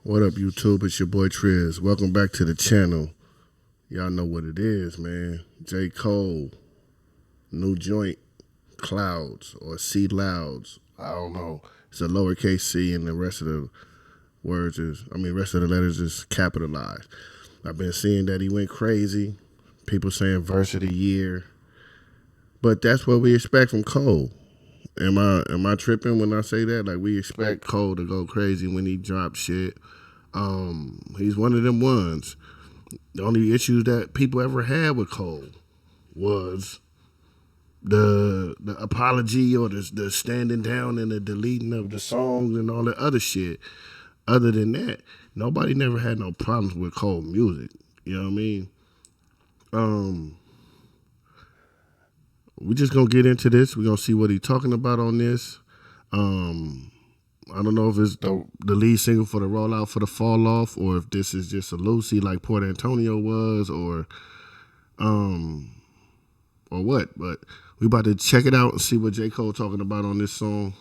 What up, YouTube? It's your boy Triz. Welcome back to the channel. Y'all know what it is, man. J. Cole, new joint, Clouds or cLOUDS. I don't know. It's a lowercase c, and the rest of the rest of the letters is capitalized. I've been seeing that he went crazy. People saying verse of the year, but that's what we expect from Cole. Am I tripping when I say that? Like, we expect Cole to go crazy when he drops shit. He's one of them ones. The only issues that people ever had with Cole was the apology or the standing down and the deleting of the songs and all that other shit. Other than that, nobody never had no problems with Cole music. You know what I mean? We just gonna get into this. We're gonna see what he's talking about on this. I don't know if it's the lead single for the rollout for the fall off, or if this is just a Lucy like Port Antonio was, or what. But we about to check it out and see what J. Cole talking about on this song,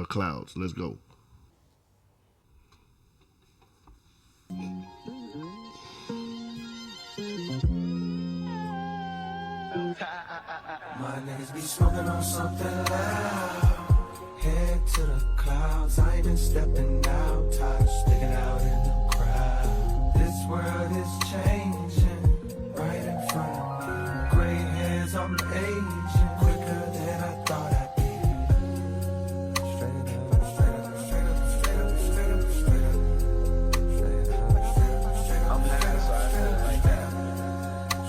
Clouds. Let's go. My niggas be smoking on something loud. Head to the clouds, I ain't been stepping out, tired of sticking out in the crowd. This world is changing right in front of me. Gray hairs, I'm aging quicker than I thought I'd be. Straight up, straight up, straight up, straight up, straight up, straight up, straight up, straight up, straight up. I'm mad, so I feel it like that.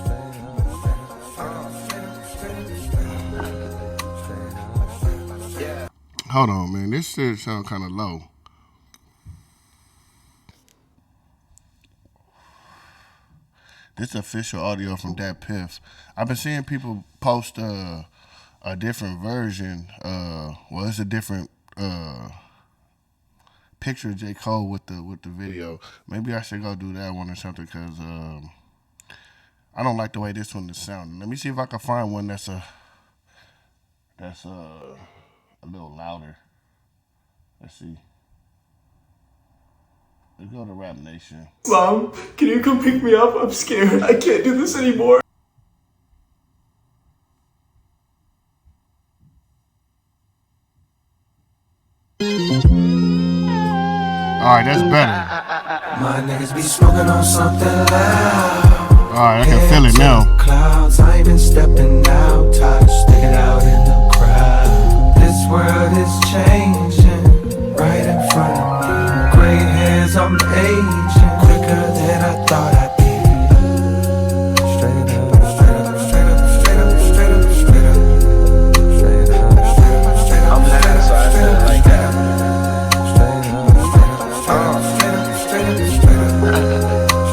Straight up, straight up, straight up, straight up, straight up, straight up, straight up, yeah. Hold on, man. This shit sound kind of low. This official audio from Dat Piff. I've been seeing people post a different version. Well, it's a different picture of J. Cole with the video. Maybe I should go do that one or something, because I don't like the way this one is sounding. Let me see if I can find one that's a little louder. Let's see. Let's go to Rap Nation. Mom, can you come pick me up? I'm scared. I can't do this anymore. Alright, that's better. My niggas be smoking on something loud. Alright, I can feel it now. Clouds, I ain't been stepping out, tired of sticking out in the crowd. This world is changing right in front of me. Gray hairs, I'm aging quicker than I thought I'd be. Straight up, straight up, straight up, straight up, straight up, straight up, straight up, straight up, straight up. I'm mad, so I feel it like that. Straight up, straight up, straight up, straight up,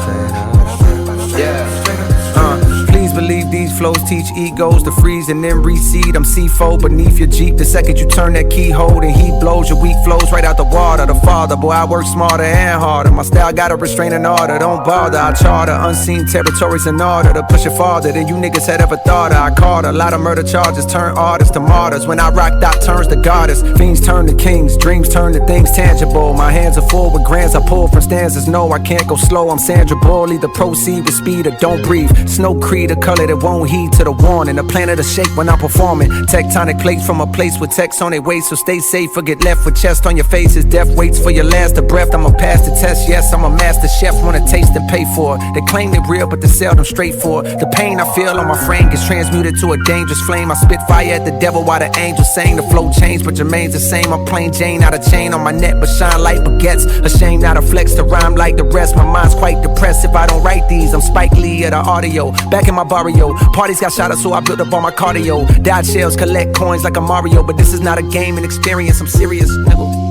straight up, straight up, straight up, yeah. Please believe these flows teach egos to freeze and then reseed. I'm C4 beneath your Jeep. The second you turn that keyhole, the heat blows. Your weak flows right out the water. The father, boy, I work smarter and harder. My style got a restraining order. Don't bother, I charter unseen territories in order to push it farther than you niggas had ever thought of. I caught a lot of murder charges, turn artists to martyrs. When I rock, dot turns to goddess. Fiends turn to kings, dreams turn to things tangible. My hands are full with grants I pull from stanzas. No, I can't go slow, I'm Sandra Bull. Either proceed with speed or don't breathe. Snow Creed, a color that won't heed to the warning. The planet will shake when I'm performing. Tectonic plates from a place with text on their waist. So stay safe or get left with chest on your faces. Death waits for your last breath. I'ma pass the test, yes, I'm a master chef. Wanna taste and pay for it. They claim they're real, but they sell them straight for it. The pain I feel on my frame gets transmuted to a dangerous flame. I spit fire at the devil while the angels sing. The flow changed, but remains the same. I'm plain Jane, not a chain on my neck, but shine like baguettes. Ashamed not a flex to rhyme like the rest. My mind's quite depressed if I don't write these. I'm Spike Lee at the audio, back in my barrio. Parties got shot up, so I built up all my cardio. Dodge shells, collect coins like a Mario, but this is not a game and experience. I'm serious, nigga.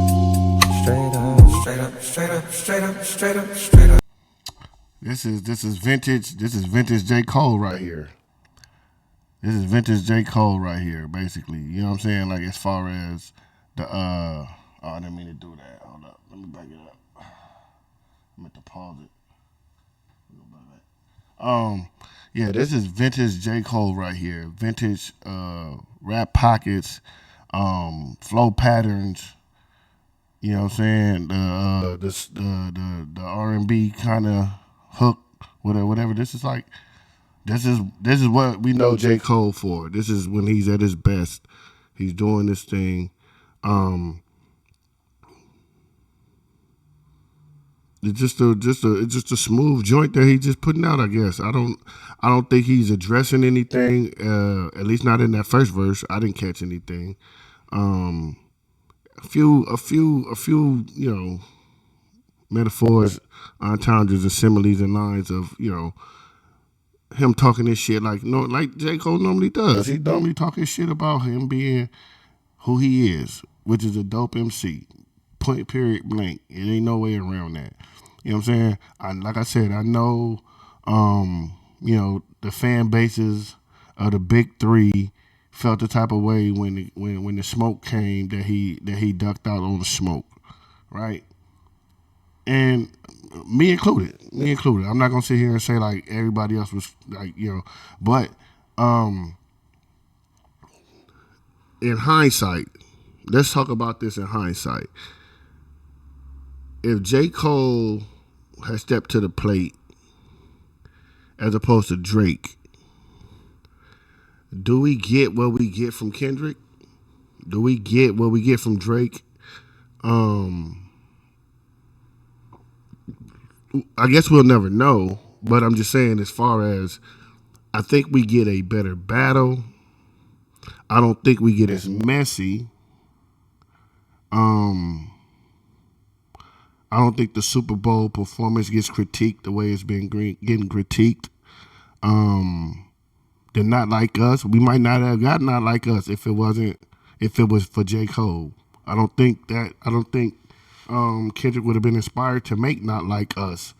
Straight up, straight up, straight up, straight up, straight up, straight up. This is vintage J. Cole right here. This is vintage J. Cole right here, basically. You know what I'm saying? Like, as far as the oh, I didn't mean to do that. Hold up. Let me back it up. I meant to pause it. Yeah, this is vintage J. Cole right here. Vintage rap pockets, flow patterns, You know what I'm saying? The R&B kind of hook, whatever. This is like, this is what we know J. Cole for. This is when he's at his best. He's doing this thing. It's just a smooth joint that he's just putting out, I guess. I don't think he's addressing anything. At least not in that first verse. I didn't catch anything. A few, you know, metaphors, entendres, and similes and lines of, you know, him talking this shit like J. Cole normally does. He normally talking shit about him being who he is, which is a dope MC. Point, period, blank. It ain't no way around that. You know what I'm saying? Like I said, I know, you know, the fan bases of the big three felt the type of way when the smoke came that he ducked out on the smoke, right? And me included. I'm not gonna sit here and say like everybody else was like, you know, but in hindsight, let's talk about this in hindsight. If J. Cole had stepped to the plate as opposed to Drake, do we get what we get from Kendrick? Do we get what we get from Drake? I guess we'll never know, but I'm just saying as far as I think we get a better battle. I don't think we get as messy. I don't think the Super Bowl performance gets critiqued the way it's been getting critiqued. They're not like us. We might not have got not like us if it was for J. Cole. I don't think Kendrick would have been inspired to make Not Like Us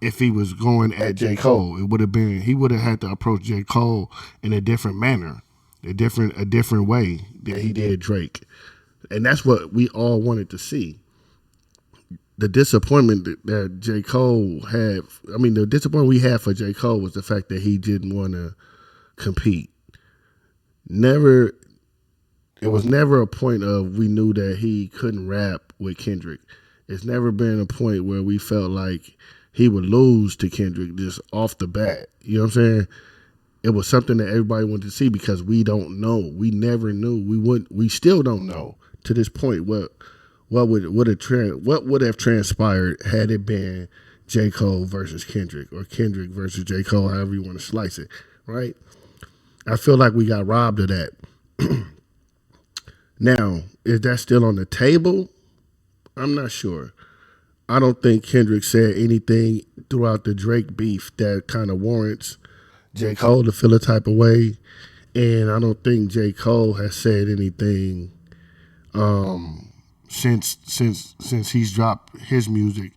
if he was going at J. Cole. It would have been, he would have had to approach J. Cole in a different manner, a different way that he did Drake. And that's what we all wanted to see. The disappointment that J. Cole had, the disappointment we had for J. Cole was the fact that he didn't want to compete. It was never a point of we knew that he couldn't rap with Kendrick. It's never been a point where we felt like he would lose to Kendrick just off the bat. You know what I'm saying? It was something that everybody wanted to see because we don't know. We never knew. We still don't know to this point what would have transpired had it been J. Cole versus Kendrick or Kendrick versus J. Cole, however you want to slice it, right? I feel like we got robbed of that. Now, is that still on the table? I'm not sure. I don't think Kendrick said anything throughout the Drake beef that kind of warrants J. Cole to feel a type of way. And I don't think J. Cole has said anything since he's dropped his music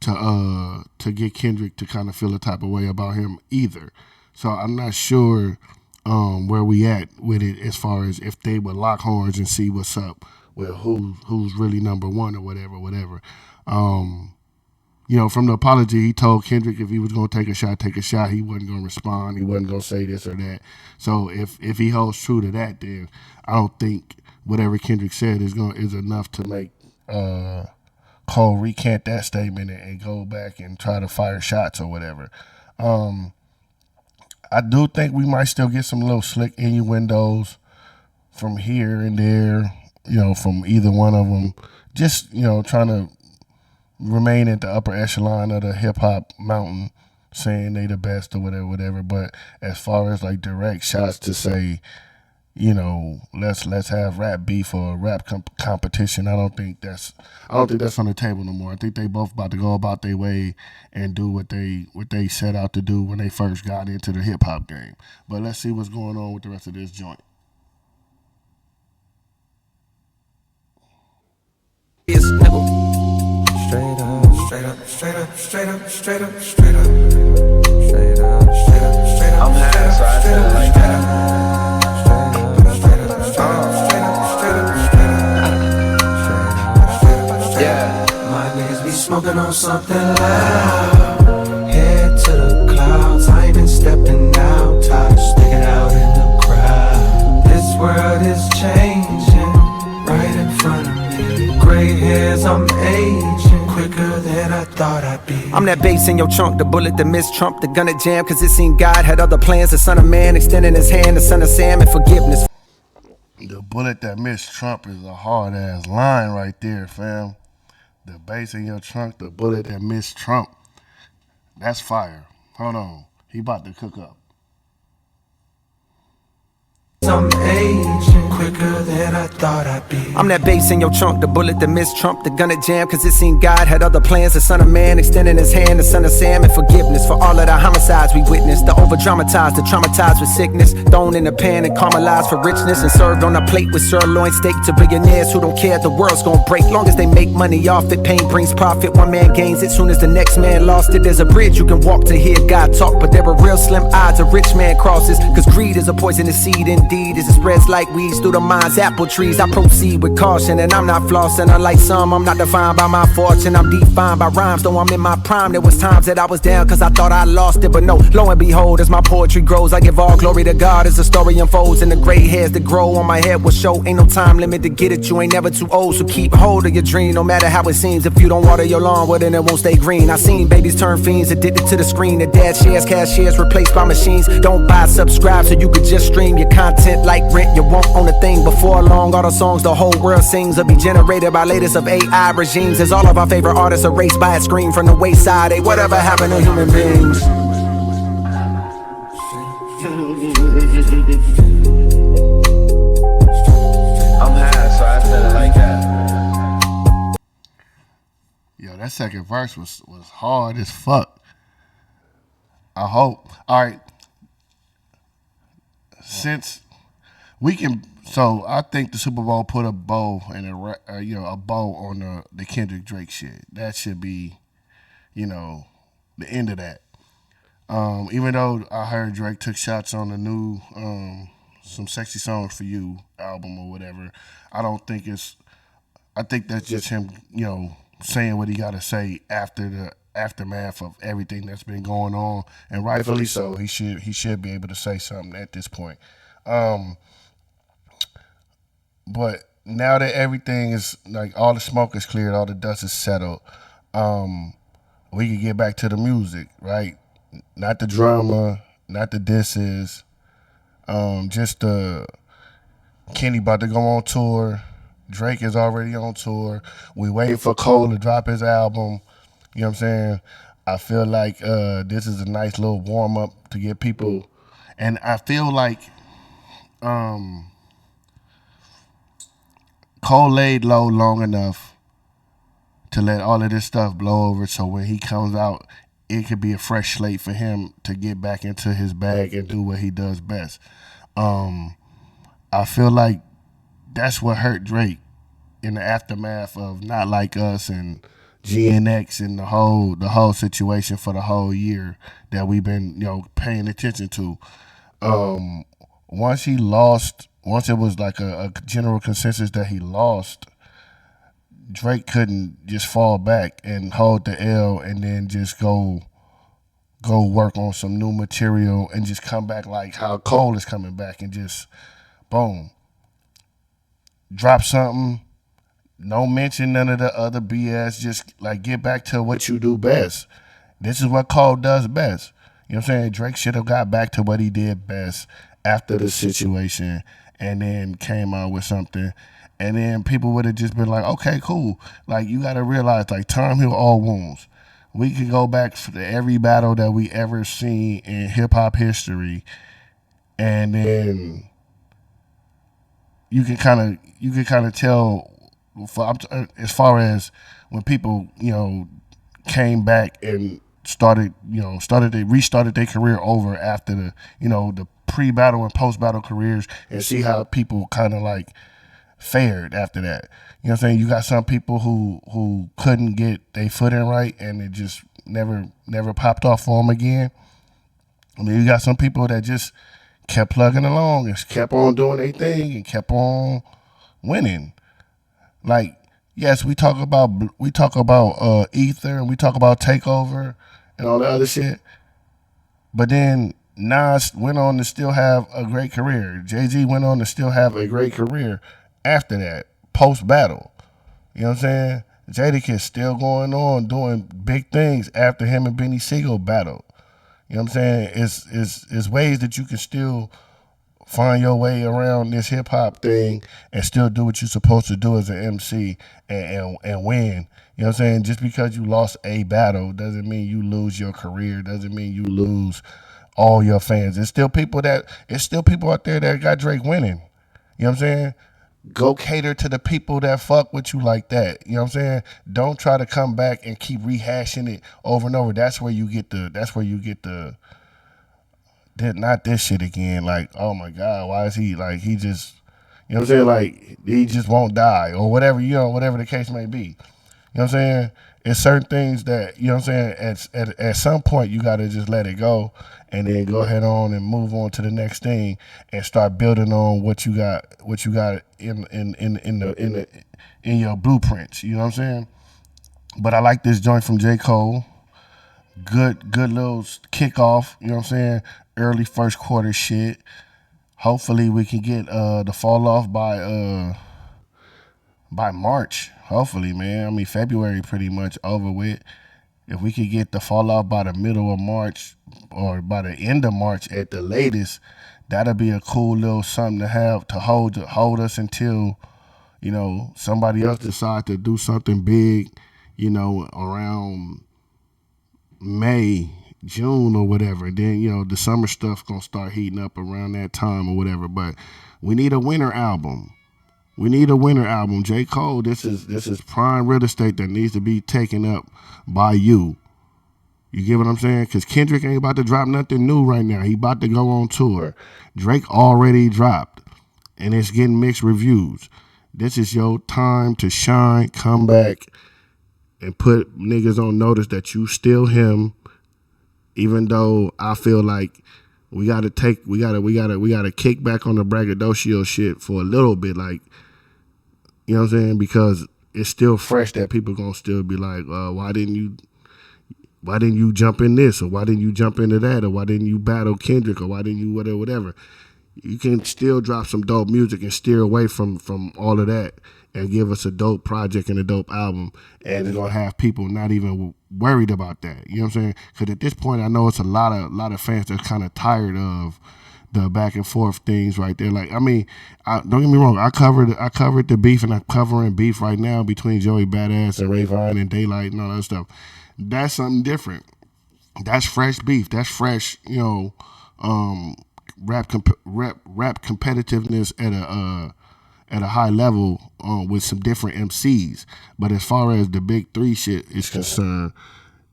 to get Kendrick to kind of feel a type of way about him either. So I'm not sure where we at with it as far as if they would lock horns and see what's up with who's really number one or whatever. From the apology, he told Kendrick if he was going to take a shot. He wasn't going to respond. He wasn't going to say this or that. So if he holds true to that, then I don't think whatever Kendrick said is enough to make Cole recant that statement and go back and try to fire shots or whatever. I do think we might still get some little slick innuendos from here and there, from either one of them. Just, trying to remain at the upper echelon of the hip-hop mountain, saying they the best or whatever. But as far as like direct shots to say, let's have rap beef or rap competition, I don't think that's on the table no more. I think they both about to go about their way and do what they set out to do when they first got into the hip hop game. But let's see what's going on with the rest of this joint. Straight up, straight up, straight up, straight up, straight up, straight up, straight up, straight up, straight up. I'm high, so I feel like that. Smoking on something loud, head to the clouds. I ain't been stepping out, tired of sticking out in the crowd. This world is changing right in front of me. aging quicker than I thought I'd be. I'm that bass in your trunk, the bullet that missed Trump, the gun that jammed, cause it seemed God had other plans. The son of man extending his hand, the son of Sam, and forgiveness. The bullet that missed Trump is a hard ass line right there, fam. The bass in your trunk, the bullet that missed Trump. That's fire. Hold on. He about to cook up. I'm aging quicker than I thought I'd be. I'm that bass in your trunk, the bullet that missed Trump, the gun that jammed, cause it seemed God had other plans. The son of man extending his hand, the son of Sam, and forgiveness for all of the homicides we witnessed. The over-dramatized, the traumatized with sickness, thrown in a pan and caramelized for richness, and served on a plate with sirloin steak to billionaires who don't care if the world's gonna break. Long as they make money off it, pain brings profit. One man gains it, soon as the next man lost it. There's a bridge you can walk to hear God talk, but there are real slim odds a rich man crosses, cause greed is a poisonous seed indeed. As it spreads like weeds through the mind's apple trees, I proceed with caution, and I'm not flossing. Unlike some, I'm not defined by my fortune, I'm defined by rhymes. Though I'm in my prime, there was times that I was down cause I thought I lost it. But no, lo and behold, as my poetry grows, I give all glory to God as the story unfolds. And the gray hairs that grow on my head will show. Ain't no time limit to get it, you ain't never too old. So keep hold of your dream, no matter how it seems. If you don't water your lawn, well then it won't stay green. I seen babies turn fiends, addicted to the screen. The dad shares, cashiers replaced by machines. Don't buy, subscribe so you could just stream your content like rent. You won't own a thing before long. All the songs the whole world sings will be generated by latest of AI regimes. As all of our favorite artists erased by a screen from the wayside. Hey, whatever happened to human beings? I'm high, so I feel like that. Yo, that second verse was hard as fuck. I hope. All right. Since we can, so I think the Super Bowl put a bow and a bow on the Kendrick Drake shit. That should be, the end of that. Even though I heard Drake took shots on the new Some Sexy Songs for You album or whatever, I think that's just him, saying what he got to say after the aftermath of everything that's been going on, and rightfully so. He should be able to say something at this point. But now that everything is, like, all the smoke is cleared, all the dust is settled, we can get back to the music, right? Not the drama, not the disses, just Kenny about to go on tour. Drake is already on tour. We waiting for Cole to drop his album. You know what I'm saying? I feel like this is a nice little warm up to get people, and I feel like Cole laid low long enough to let all of this stuff blow over, so when he comes out, it could be a fresh slate for him to get back into his bag and do what he does best. I feel like that's what hurt Drake in the aftermath of Not Like Us and GNX and the whole situation for the whole year that we've been paying attention to. Once it was like a general consensus that he lost, Drake couldn't just fall back and hold the L and then just go work on some new material and just come back like how Cole is coming back and just boom, drop something. No mention none of the other BS. Just like get back to what you do best. This is what Cole does best. You know what I'm saying? Drake should have got back to what he did best after the situation and then came out with something. And then people would have just been like, okay, cool. Like, you got to realize, like, time heal all wounds. We could go back to every battle that we ever seen in hip-hop history, and then you can kind of tell, as far as when people, came back and restarted their career over after the pre-battle and post-battle careers, and see how people kind of like fared after that. You know what I'm saying? You got some people who couldn't get their footing right, and it just never popped off for them again. And then you got some people that just kept plugging along and kept on doing their thing and kept on winning. Like, yes, we talk about Ether and we talk about Takeover and all the other shit, but then Nas went on to still have a great career. Jay-Z went on to still have a great career after that, post-battle. You know what I'm saying? Jadakiss still going on doing big things after him and Benny Siegel battled. You know what I'm saying? It's ways that you can still find your way around this hip hop thing and still do what you're supposed to do as an MC and win. You know what I'm saying? Just because you lost a battle doesn't mean you lose your career, doesn't mean you lose all your fans. It's still people out there that got Drake winning. You know what I'm saying? Go cater to the people that fuck with you like that. You know what I'm saying? Don't try to come back and keep rehashing it over and over. That's where you get not this shit again. Like, oh my God, why is he like, he just, you know what I'm saying? Like, he just won't die or whatever, whatever the case may be. You know what I'm saying? It's certain things that, you know what I'm saying, at some point you got to just let it go and then go ahead on and move on to the next thing and start building on what you got in your blueprints. You know what I'm saying? But I like this joint from J. Cole. Good little kickoff, you know what I'm saying? Early first quarter shit. Hopefully we can get the fall off by March. Hopefully, man. I mean, February pretty much over with. If we could get the fall off by the middle of March or by the end of March at the latest, that'll be a cool little something to have to hold us until, you know, somebody else decide to do something big, you know, around May, June or whatever. Then, you know, the summer stuff gonna start heating up around that time or whatever. But we need a winter album. J. Cole, this is prime real estate that needs to be taken up by you. You get what I'm saying? Because Kendrick ain't about to drop nothing new right now. He about to go on tour. Drake already dropped, and it's getting mixed reviews. This is your time to shine, come back, and put niggas on notice that you still him. Even though I feel like we gotta kick back on the braggadocio shit for a little bit, like, you know what I'm saying? Because it's still fresh that people gonna still be like, why didn't you jump in this, or why didn't you jump into that, or why didn't you battle Kendrick, or why didn't you whatever. You can still drop some dope music and steer away from all of that and give us a dope project and a dope album, and it's gonna have people not even worried about that. You know what I'm saying? Because at this point, I know it's a lot of fans that's kind of tired of the back and forth things right there. Like, I mean, don't get me wrong. I covered the beef, and I'm covering beef right now between Joey Badass and Rayvon and Daylight and all that stuff. That's something different. That's fresh beef. That's fresh, you know, rap competitiveness at a high level with some different MCs. But as far as the big three shit is concerned,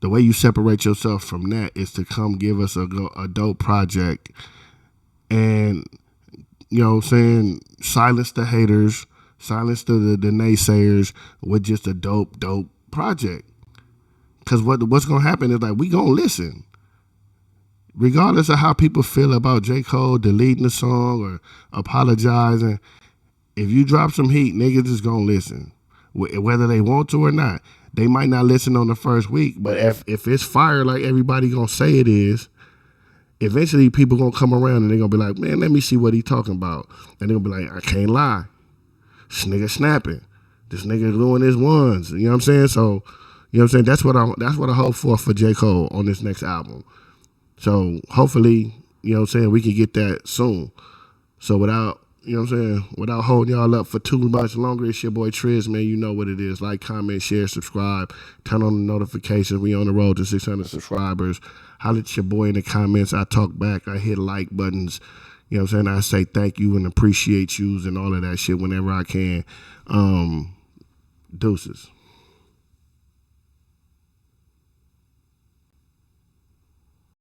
the way you separate yourself from that is to come give us a dope project and, you know what I'm saying, silence the haters, silence the naysayers with just a dope project. Because what's going to happen is, like, we going to listen. Regardless of how people feel about J. Cole deleting the song or apologizing, if you drop some heat, niggas is going to listen. Whether they want to or not. They might not listen on the first week, but if it's fire like everybody going to say it is, eventually people going to come around and they're going to be like, man, let me see what he talking about. And they're going to be like, I can't lie. This nigga snapping. This nigga doing his ones. You know what I'm saying? So, you know what I'm saying? That's what I hope for J. Cole on this next album. So hopefully, you know what I'm saying, we can get that soon. So without holding y'all up for too much longer, it's your boy Triz, man. You know what it is. Like, comment, share, subscribe. Turn on the notifications. We on the road to 600 subscribers. Holler at your boy in the comments. I talk back. I hit like buttons. You know what I'm saying? I say thank you and appreciate yous and all of that shit whenever I can. Deuces.